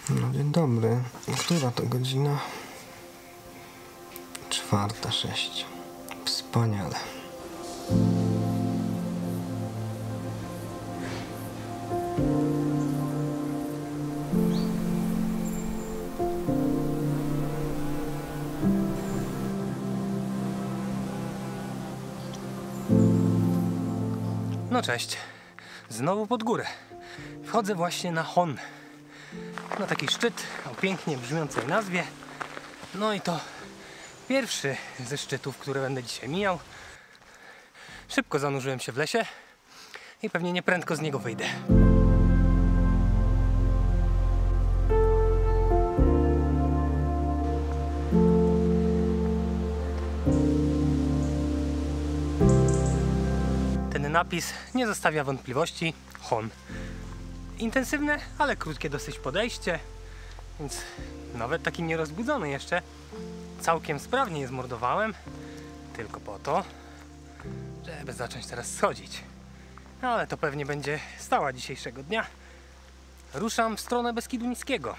No dzień dobry. Która to godzina? 4:06. Wspaniale. No cześć, znowu pod górę. Wchodzę właśnie na Hon, na taki szczyt o pięknie brzmiącej nazwie. No i to pierwszy ze szczytów, które będę dzisiaj mijał. Szybko zanurzyłem się w lesie i pewnie nieprędko z niego wyjdę. Ten napis nie zostawia wątpliwości. Hon. Intensywne, ale krótkie dosyć podejście, więc nawet taki nierozbudzony jeszcze całkiem sprawnie je zmordowałem, tylko po to, żeby zacząć teraz schodzić. No ale to pewnie będzie stała dzisiejszego dnia. Ruszam w stronę Beskidu Niskiego.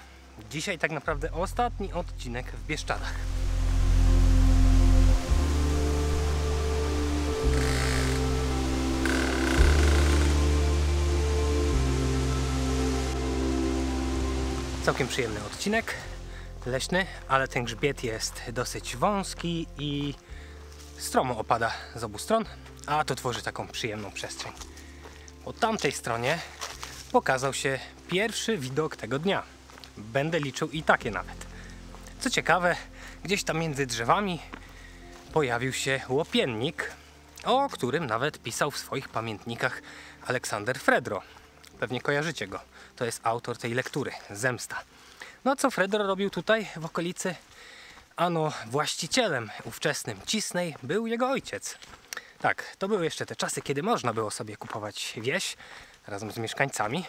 Dzisiaj tak naprawdę ostatni odcinek w Bieszczadach. Całkiem przyjemny odcinek, leśny, ale ten grzbiet jest dosyć wąski i stromo opada z obu stron, a to tworzy taką przyjemną przestrzeń. Po tamtej stronie pokazał się pierwszy widok tego dnia. Będę liczył i takie nawet. Co ciekawe, gdzieś tam między drzewami pojawił się łopiennik, o którym nawet pisał w swoich pamiętnikach Aleksander Fredro. Pewnie kojarzycie go. To jest autor tej lektury, Zemsta. No co Fredro robił tutaj w okolicy? Ano właścicielem ówczesnym Cisnej był jego ojciec. Tak, to były jeszcze te czasy, kiedy można było sobie kupować wieś razem z mieszkańcami.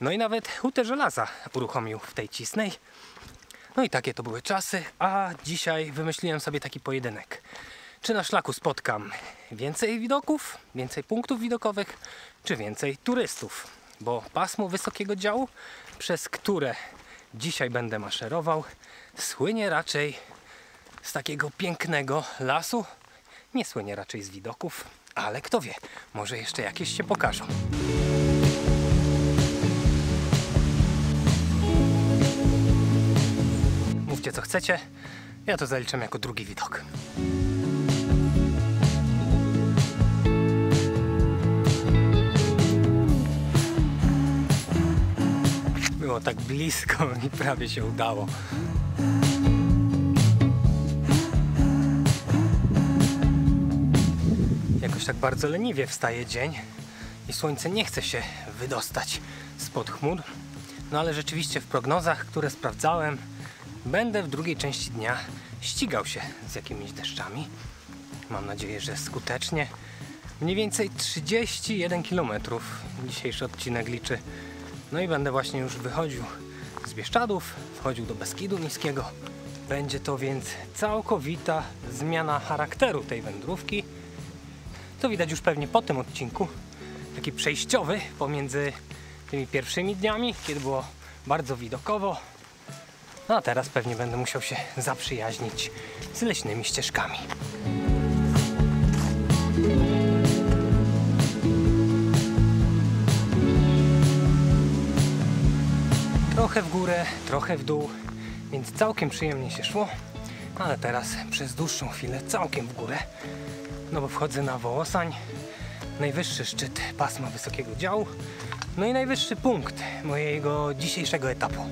No i nawet hutę żelaza uruchomił w tej Cisnej. No i takie to były czasy, a dzisiaj wymyśliłem sobie taki pojedynek. Czy na szlaku spotkam więcej widoków, więcej punktów widokowych, czy więcej turystów? Bo pasmo wysokiego działu, przez które dzisiaj będę maszerował, słynie raczej z takiego pięknego lasu. Nie słynie raczej z widoków, ale kto wie, może jeszcze jakieś się pokażą. Mówcie co chcecie, ja to zaliczam jako drugi widok. Było tak blisko i prawie się udało. Jakoś tak bardzo leniwie wstaje dzień i słońce nie chce się wydostać spod chmur. No ale rzeczywiście w prognozach, które sprawdzałem, będę w drugiej części dnia ścigał się z jakimiś deszczami. Mam nadzieję, że skutecznie. Mniej więcej 31 km dzisiejszy odcinek liczy. No i będę właśnie już wychodził z Bieszczadów, wchodził do Beskidu Niskiego. Będzie to więc całkowita zmiana charakteru tej wędrówki. To widać już pewnie po tym odcinku. Taki przejściowy pomiędzy tymi pierwszymi dniami, kiedy było bardzo widokowo. No a teraz pewnie będę musiał się zaprzyjaźnić z leśnymi ścieżkami. Trochę w górę, trochę w dół, więc całkiem przyjemnie się szło, ale teraz przez dłuższą chwilę całkiem w górę, no bo wchodzę na Wołosań, najwyższy szczyt pasma wysokiego działu, no i najwyższy punkt mojego dzisiejszego etapu.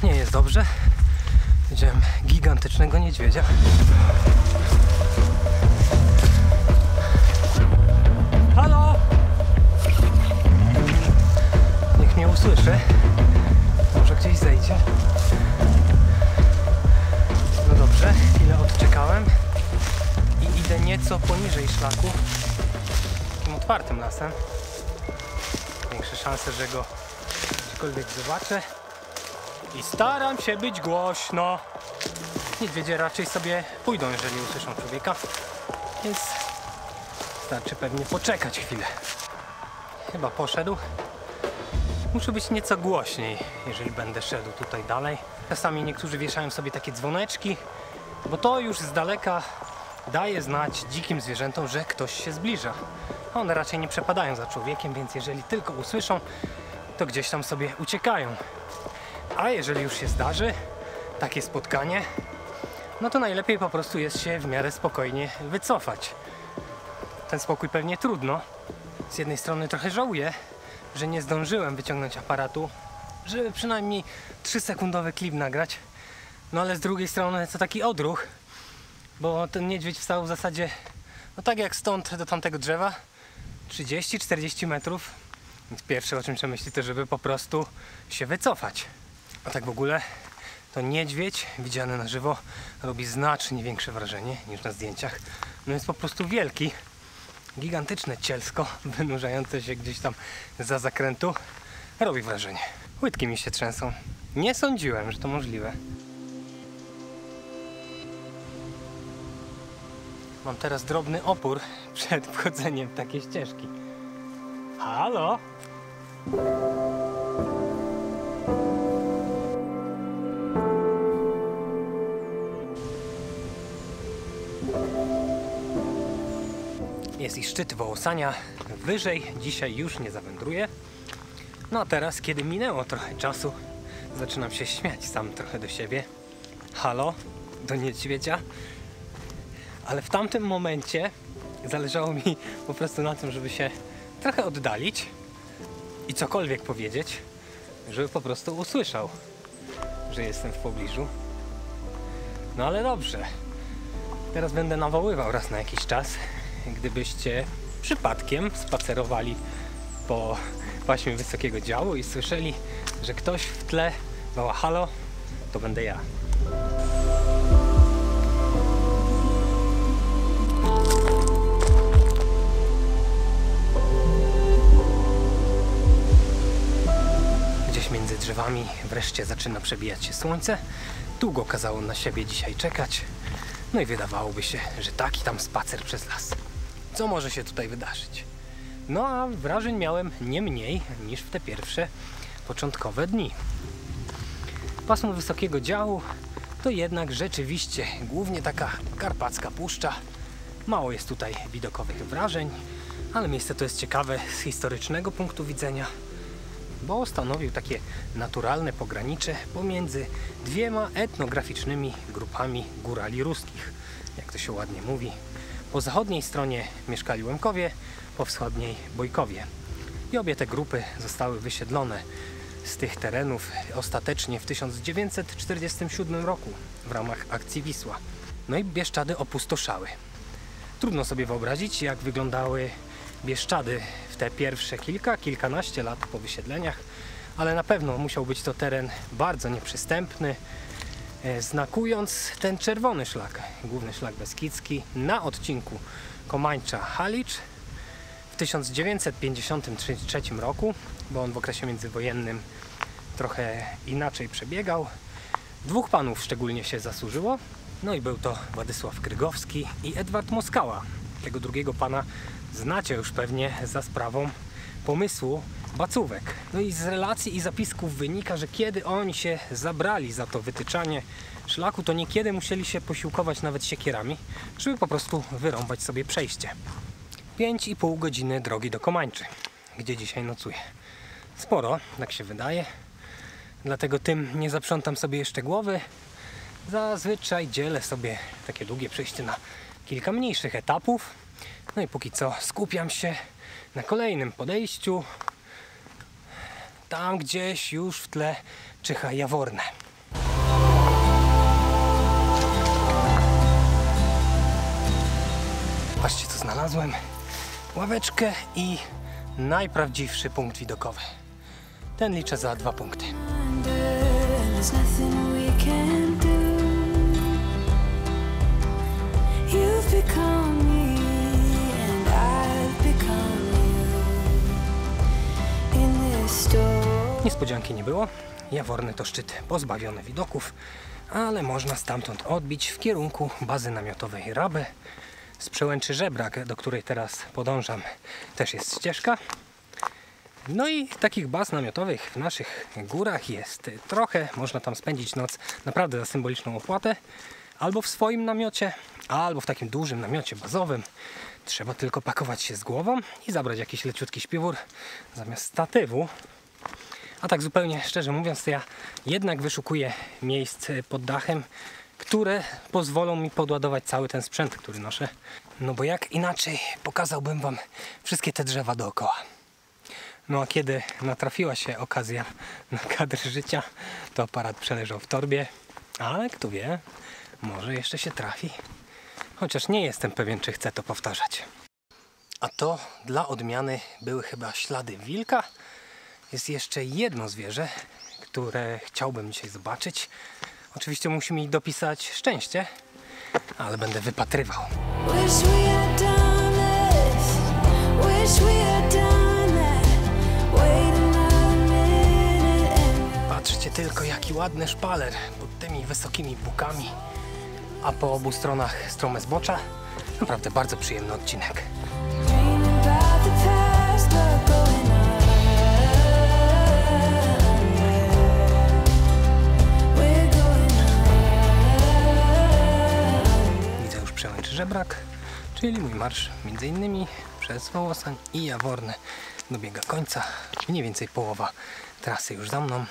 Nie jest dobrze. Widziałem gigantycznego niedźwiedzia. Halo! Niech mnie usłyszy. Może gdzieś zejdzie. No dobrze, chwilę odczekałem i idę nieco poniżej szlaku, takim otwartym lasem. Większe szanse, że go gdziekolwiek zobaczę. I staram się być głośno. Niedźwiedzie raczej sobie pójdą, jeżeli usłyszą człowieka, więc starczy pewnie poczekać chwilę. Chyba poszedł. Muszę być nieco głośniej, jeżeli będę szedł tutaj dalej. Czasami niektórzy wieszają sobie takie dzwoneczki, bo to już z daleka daje znać dzikim zwierzętom, że ktoś się zbliża. One raczej nie przepadają za człowiekiem, więc jeżeli tylko usłyszą, to gdzieś tam sobie uciekają. A jeżeli już się zdarzy takie spotkanie, no to najlepiej po prostu jest się w miarę spokojnie wycofać. Ten spokój pewnie trudno. Z jednej strony trochę żałuję, że nie zdążyłem wyciągnąć aparatu, żeby przynajmniej 3-sekundowy klip nagrać. No ale z drugiej strony to taki odruch, bo ten niedźwiedź wstał w zasadzie, no tak jak stąd do tamtego drzewa, 30-40 metrów. Więc pierwsze, o czym trzeba myśleć, to żeby po prostu się wycofać. A tak w ogóle to niedźwiedź widziany na żywo robi znacznie większe wrażenie niż na zdjęciach. No jest po prostu wielki, gigantyczne cielsko wynurzające się gdzieś tam za zakrętu robi wrażenie. Łydki mi się trzęsą. Nie sądziłem, że to możliwe. Mam teraz drobny opór przed wchodzeniem w takie ścieżki. Halo? Jest i szczyt Wołosania. Wyżej dzisiaj już nie zawędruję. No a teraz, kiedy minęło trochę czasu, zaczynam się śmiać sam trochę do siebie. Halo? Do niedźwiedzia? Ale w tamtym momencie zależało mi po prostu na tym, żeby się trochę oddalić i cokolwiek powiedzieć, żeby po prostu usłyszał, że jestem w pobliżu. No ale dobrze. Teraz będę nawoływał raz na jakiś czas. Gdybyście przypadkiem spacerowali po paśmie wysokiego działu i słyszeli, że ktoś w tle woła halo, to będę ja. Gdzieś między drzewami wreszcie zaczyna przebijać się słońce. Długo kazało na siebie dzisiaj czekać. No i wydawałoby się, że taki tam spacer przez las. Co może się tutaj wydarzyć? No a wrażeń miałem nie mniej niż w te pierwsze początkowe dni. Pasmo wysokiego działu to jednak rzeczywiście głównie taka karpacka puszcza. Mało jest tutaj widokowych wrażeń, ale miejsce to jest ciekawe z historycznego punktu widzenia, bo stanowił takie naturalne pogranicze pomiędzy dwiema etnograficznymi grupami górali ruskich, jak to się ładnie mówi. Po zachodniej stronie mieszkali Łemkowie, po wschodniej Bojkowie. I obie te grupy zostały wysiedlone z tych terenów ostatecznie w 1947 roku w ramach akcji Wisła. No i Bieszczady opustoszały. Trudno sobie wyobrazić, jak wyglądały Bieszczady w te pierwsze kilkanaście lat po wysiedleniach, ale na pewno musiał być to teren bardzo nieprzystępny, znakując ten czerwony szlak, główny szlak beskidzki na odcinku Komańcza-Halicz w 1953 roku, bo on w okresie międzywojennym trochę inaczej przebiegał. Dwóch panów szczególnie się zasłużyło, no i był to Władysław Krygowski i Edward Moskała. Tego drugiego pana znacie już pewnie za sprawą pomysłu bacówek. No i z relacji i zapisków wynika, że kiedy oni się zabrali za to wytyczanie szlaku, to niekiedy musieli się posiłkować nawet siekierami, żeby po prostu wyrąbać sobie przejście. 5,5 godziny drogi do Komańczy, gdzie dzisiaj nocuję. Sporo, tak się wydaje, dlatego tym nie zaprzątam sobie jeszcze głowy. Zazwyczaj dzielę sobie takie długie przejście na kilka mniejszych etapów. No i póki co skupiam się na kolejnym podejściu. Tam gdzieś już w tle czyha Jaworne. Patrzcie, co znalazłem. Ławeczkę i najprawdziwszy punkt widokowy. Ten liczę za 2 punkty. Niespodzianki nie było. Jaworny to szczyt pozbawiony widoków, ale można stamtąd odbić w kierunku bazy namiotowej Rabe. Z przełęczy Żebrak, do której teraz podążam, też jest ścieżka. No i takich baz namiotowych w naszych górach jest trochę. Można tam spędzić noc naprawdę za symboliczną opłatę. Albo w swoim namiocie, albo w takim dużym namiocie bazowym. Trzeba tylko pakować się z głową i zabrać jakiś leciutki śpiwór zamiast statywu. A tak zupełnie szczerze mówiąc, to ja jednak wyszukuję miejsc pod dachem, które pozwolą mi podładować cały ten sprzęt, który noszę. No bo jak inaczej pokazałbym wam wszystkie te drzewa dookoła. No a kiedy natrafiła się okazja na kadr życia, to aparat przeleżał w torbie, ale kto wie, może jeszcze się trafi. Chociaż nie jestem pewien, czy chcę to powtarzać. A to dla odmiany były chyba ślady wilka. Jest jeszcze jedno zwierzę, które chciałbym dzisiaj zobaczyć. Oczywiście musi mi dopisać szczęście, ale będę wypatrywał. Patrzcie tylko, jaki ładny szpaler pod tymi wysokimi bukami, a po obu stronach strome zbocza. Naprawdę bardzo przyjemny odcinek. Widzę już przełęcz Żebrak, czyli mój marsz m.in. przez Wołosań i Jaworne dobiega końca. Mniej więcej połowa trasy już za mną.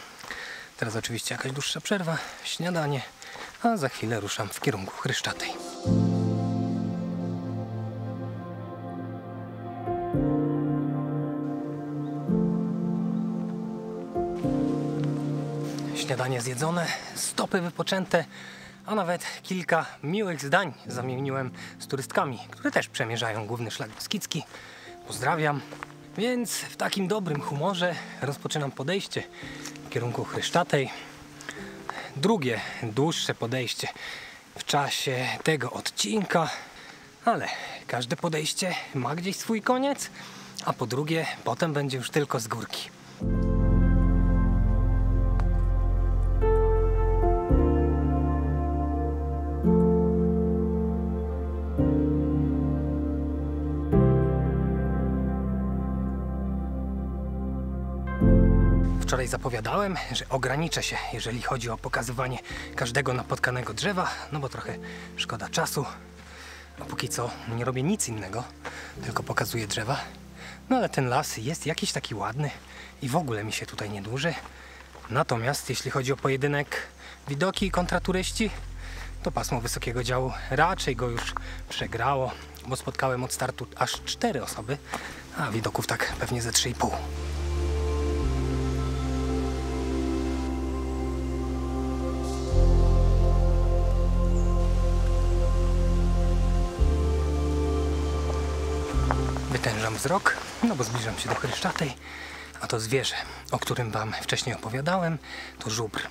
Teraz oczywiście jakaś dłuższa przerwa, śniadanie, a za chwilę ruszam w kierunku Chryszczatej. Śniadanie zjedzone, stopy wypoczęte, a nawet kilka miłych zdań zamieniłem z turystkami, które też przemierzają główny szlak Beskidzki. Pozdrawiam. Więc w takim dobrym humorze rozpoczynam podejście w kierunku Chryszczatej. Drugie, dłuższe podejście w czasie tego odcinka, ale każde podejście ma gdzieś swój koniec, a po drugie, potem będzie już tylko z górki. Wczoraj zapowiadałem, że ograniczę się, jeżeli chodzi o pokazywanie każdego napotkanego drzewa, no bo trochę szkoda czasu. A póki co nie robię nic innego, tylko pokazuję drzewa. No ale ten las jest jakiś taki ładny i w ogóle mi się tutaj nie dłuży. Natomiast jeśli chodzi o pojedynek widoki kontra turyści, to pasmo wysokiego działu raczej go już przegrało, bo spotkałem od startu aż 4 osoby, a widoków tak pewnie ze 3,5. Wytężam wzrok, no bo zbliżam się do Chryszczatej, a to zwierzę, o którym wam wcześniej opowiadałem, to żubr.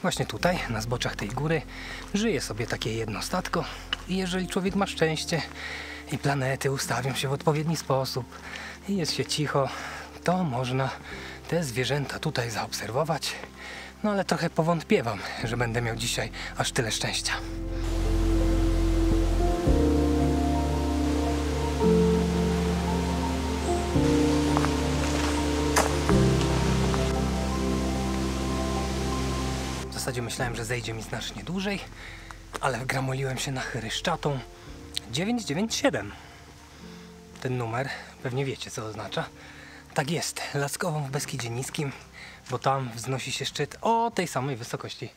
Właśnie tutaj, na zboczach tej góry, żyje sobie takie jedno statko i jeżeli człowiek ma szczęście i planety ustawią się w odpowiedni sposób i jest się cicho, to można te zwierzęta tutaj zaobserwować. No ale trochę powątpiewam, że będę miał dzisiaj aż tyle szczęścia. W zasadzie myślałem, że zejdzie mi znacznie dłużej, ale wgramoliłem się na Chryszczatą 997. Ten numer, pewnie wiecie co oznacza. Tak jest, Laskową w Beskidzie Niskim, bo tam wznosi się szczyt o tej samej wysokości.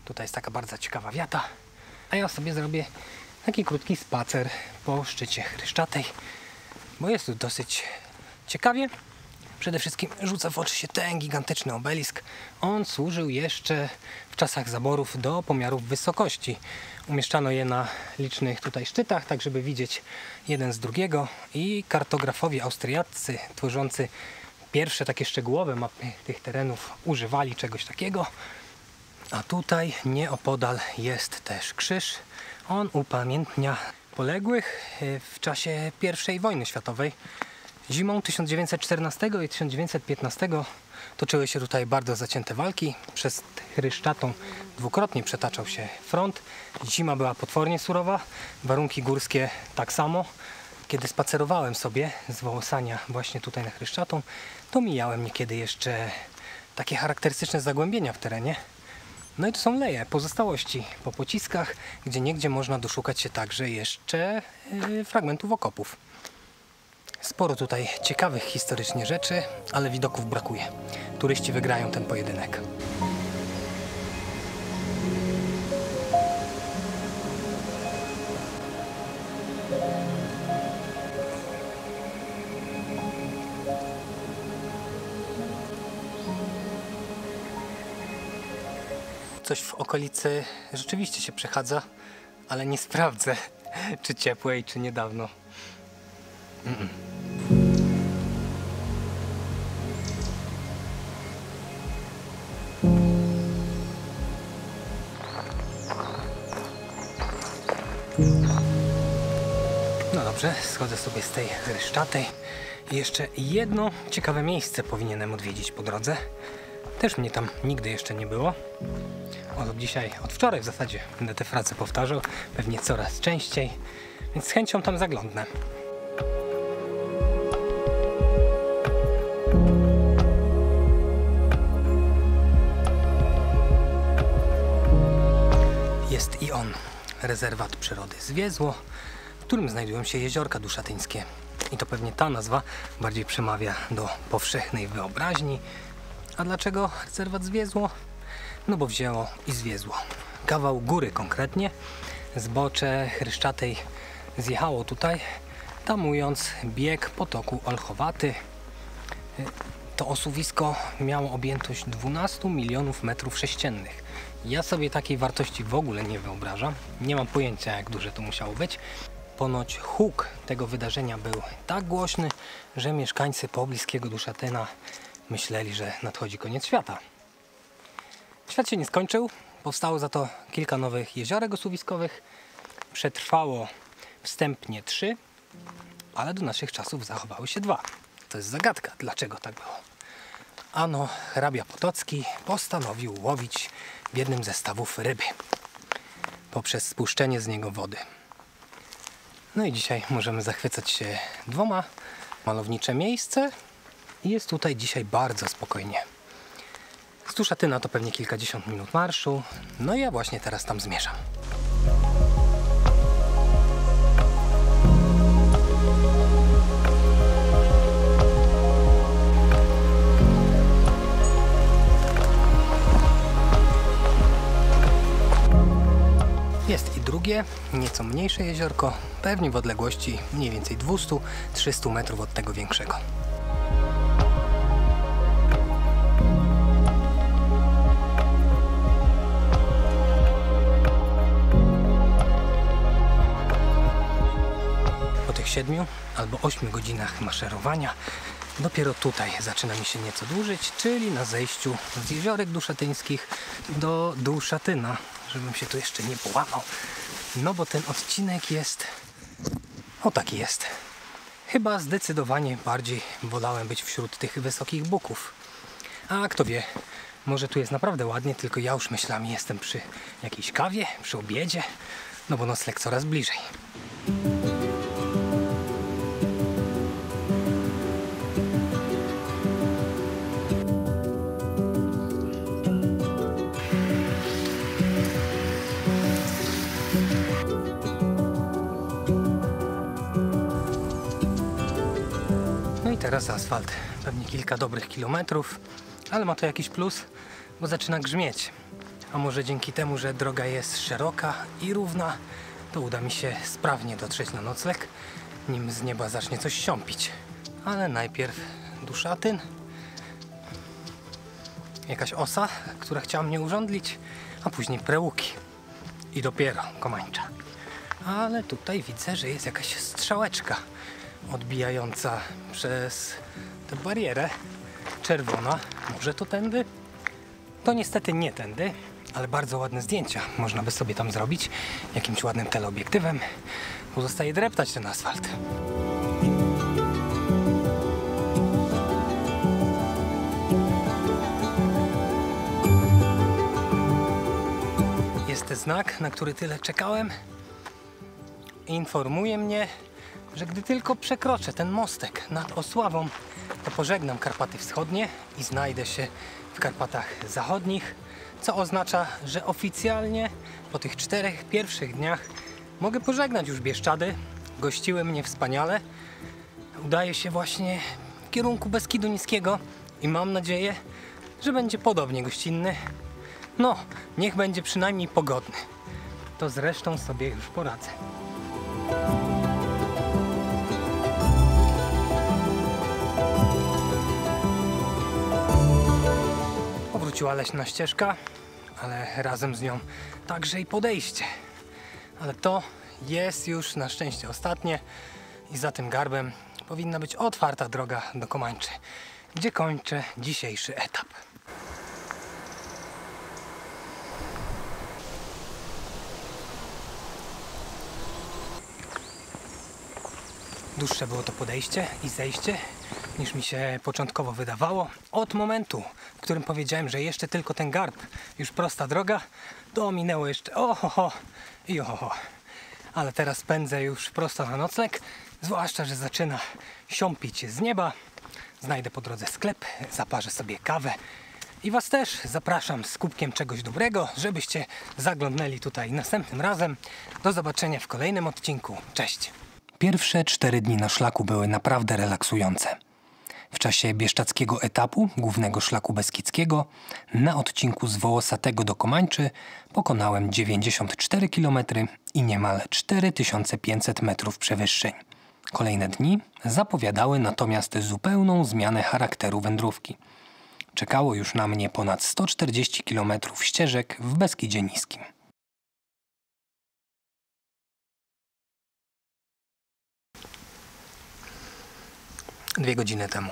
Tutaj jest taka bardzo ciekawa wiata, a ja sobie zrobię taki krótki spacer po szczycie Chryszczatej, bo jest tu dosyć ciekawie. Przede wszystkim rzuca w oczy się ten gigantyczny obelisk. On służył jeszcze w czasach zaborów do pomiarów wysokości. Umieszczano je na licznych tutaj szczytach, tak żeby widzieć jeden z drugiego i kartografowie austriaccy tworzący pierwsze takie szczegółowe mapy tych terenów używali czegoś takiego. A tutaj nieopodal jest też krzyż. On upamiętnia poległych w czasie I wojny światowej. Zimą 1914 i 1915 toczyły się tutaj bardzo zacięte walki. Przez Chryszczatą dwukrotnie przetaczał się front. Zima była potwornie surowa, warunki górskie tak samo. Kiedy spacerowałem sobie z Wołosania właśnie tutaj na Chryszczatą, to mijałem niekiedy jeszcze takie charakterystyczne zagłębienia w terenie. No i to są leje, pozostałości po pociskach, gdzie niegdzie można doszukać się także jeszcze fragmentów okopów. Sporo tutaj ciekawych historycznie rzeczy, ale widoków brakuje. Turyści wygrają ten pojedynek. Coś w okolicy rzeczywiście się przechadza, ale nie sprawdzę, czy ciepłej, czy niedawno. No dobrze, schodzę sobie z tej Chryszczatej. I jeszcze jedno ciekawe miejsce powinienem odwiedzić po drodze. Też mnie tam nigdy jeszcze nie było. Od dzisiaj, od wczoraj w zasadzie będę te frazy powtarzał, pewnie coraz częściej, więc z chęcią tam zaglądnę. Jest i on, rezerwat przyrody Zwiezło, w którym znajdują się jeziorka duszatyńskie. I to pewnie ta nazwa bardziej przemawia do powszechnej wyobraźni. A dlaczego rezerwat Zwiezło? No bo wzięło i zwiezło. Kawał góry konkretnie. Zbocze Chryszczatej zjechało tutaj, tamując bieg potoku Olchowaty. To osuwisko miało objętość 12 milionów metrów sześciennych. Ja sobie takiej wartości w ogóle nie wyobrażam. Nie mam pojęcia, jak duże to musiało być. Ponoć huk tego wydarzenia był tak głośny, że mieszkańcy pobliskiego Duszatyna myśleli, że nadchodzi koniec świata. Świat się nie skończył. Powstało za to kilka nowych jeziorek osuwiskowych. Przetrwało wstępnie 3, ale do naszych czasów zachowały się 2. To jest zagadka, dlaczego tak było. Ano hrabia Potocki postanowił łowić w jednym ze stawów ryby poprzez spuszczenie z niego wody. No i dzisiaj możemy zachwycać się 2. Malownicze miejsce i jest tutaj dzisiaj bardzo spokojnie. Z Duszatyna to pewnie kilkadziesiąt minut marszu, no i ja właśnie teraz tam zmierzam. Jest i drugie, nieco mniejsze jeziorko, pewnie w odległości mniej więcej 200-300 metrów od tego większego. Po tych 7 albo 8 godzinach maszerowania dopiero tutaj zaczyna mi się nieco dłużyć, czyli na zejściu z jeziorek duszatyńskich do Duszatyna, żebym się tu jeszcze nie połamał. No bo ten odcinek jest... o taki jest. Chyba zdecydowanie bardziej wolałem być wśród tych wysokich buków. A kto wie, może tu jest naprawdę ładnie, tylko ja już myślami jestem przy jakiejś kawie, przy obiedzie, no bo nocleg coraz bliżej. Teraz asfalt, pewnie kilka dobrych kilometrów, ale ma to jakiś plus, bo zaczyna grzmieć. A może dzięki temu, że droga jest szeroka i równa, to uda mi się sprawnie dotrzeć na nocleg, nim z nieba zacznie coś siąpić. Ale najpierw Duszatyn, jakaś osa, która chciała mnie urządlić, a później Prełuki i dopiero Komańcza. Ale tutaj widzę, że jest jakaś strzałeczka odbijająca przez tę barierę, czerwona. Może to tędy? To niestety nie tędy, ale bardzo ładne zdjęcia można by sobie tam zrobić jakimś ładnym teleobiektywem. Pozostaje dreptać ten asfalt. niestety znak, na który tyle czekałem. Informuje mnie, że gdy tylko przekroczę ten mostek nad Osławą, to pożegnam Karpaty Wschodnie i znajdę się w Karpatach Zachodnich, co oznacza, że oficjalnie po tych 4 pierwszych dniach mogę pożegnać już Bieszczady. Gościły mnie wspaniale. Udaję się właśnie w kierunku Beskidu Niskiego i mam nadzieję, że będzie podobnie gościnny. No, niech będzie przynajmniej pogodny. To zresztą sobie już poradzę. Powróciła leśna ścieżka, ale razem z nią także i podejście. Ale to jest już na szczęście ostatnie i za tym garbem powinna być otwarta droga do Komańczy, gdzie kończę dzisiejszy etap. Dłuższe było to podejście i zejście, niż mi się początkowo wydawało. Od momentu, w którym powiedziałem, że jeszcze tylko ten garb, już prosta droga, to minęło jeszcze ohoho i ohoho. Ale teraz pędzę już prosto na nocleg, zwłaszcza, że zaczyna siąpić z nieba. Znajdę po drodze sklep, zaparzę sobie kawę i Was też zapraszam z kubkiem czegoś dobrego, żebyście zaglądnęli tutaj następnym razem. Do zobaczenia w kolejnym odcinku. Cześć! Pierwsze 4 dni na szlaku były naprawdę relaksujące. W czasie bieszczadzkiego etapu, głównego szlaku beskidzkiego, na odcinku z Wołosatego do Komańczy pokonałem 94 km i niemal 4500 metrów przewyższeń. Kolejne dni zapowiadały natomiast zupełną zmianę charakteru wędrówki. Czekało już na mnie ponad 140 km ścieżek w Beskidzie Niskim. 2 godziny temu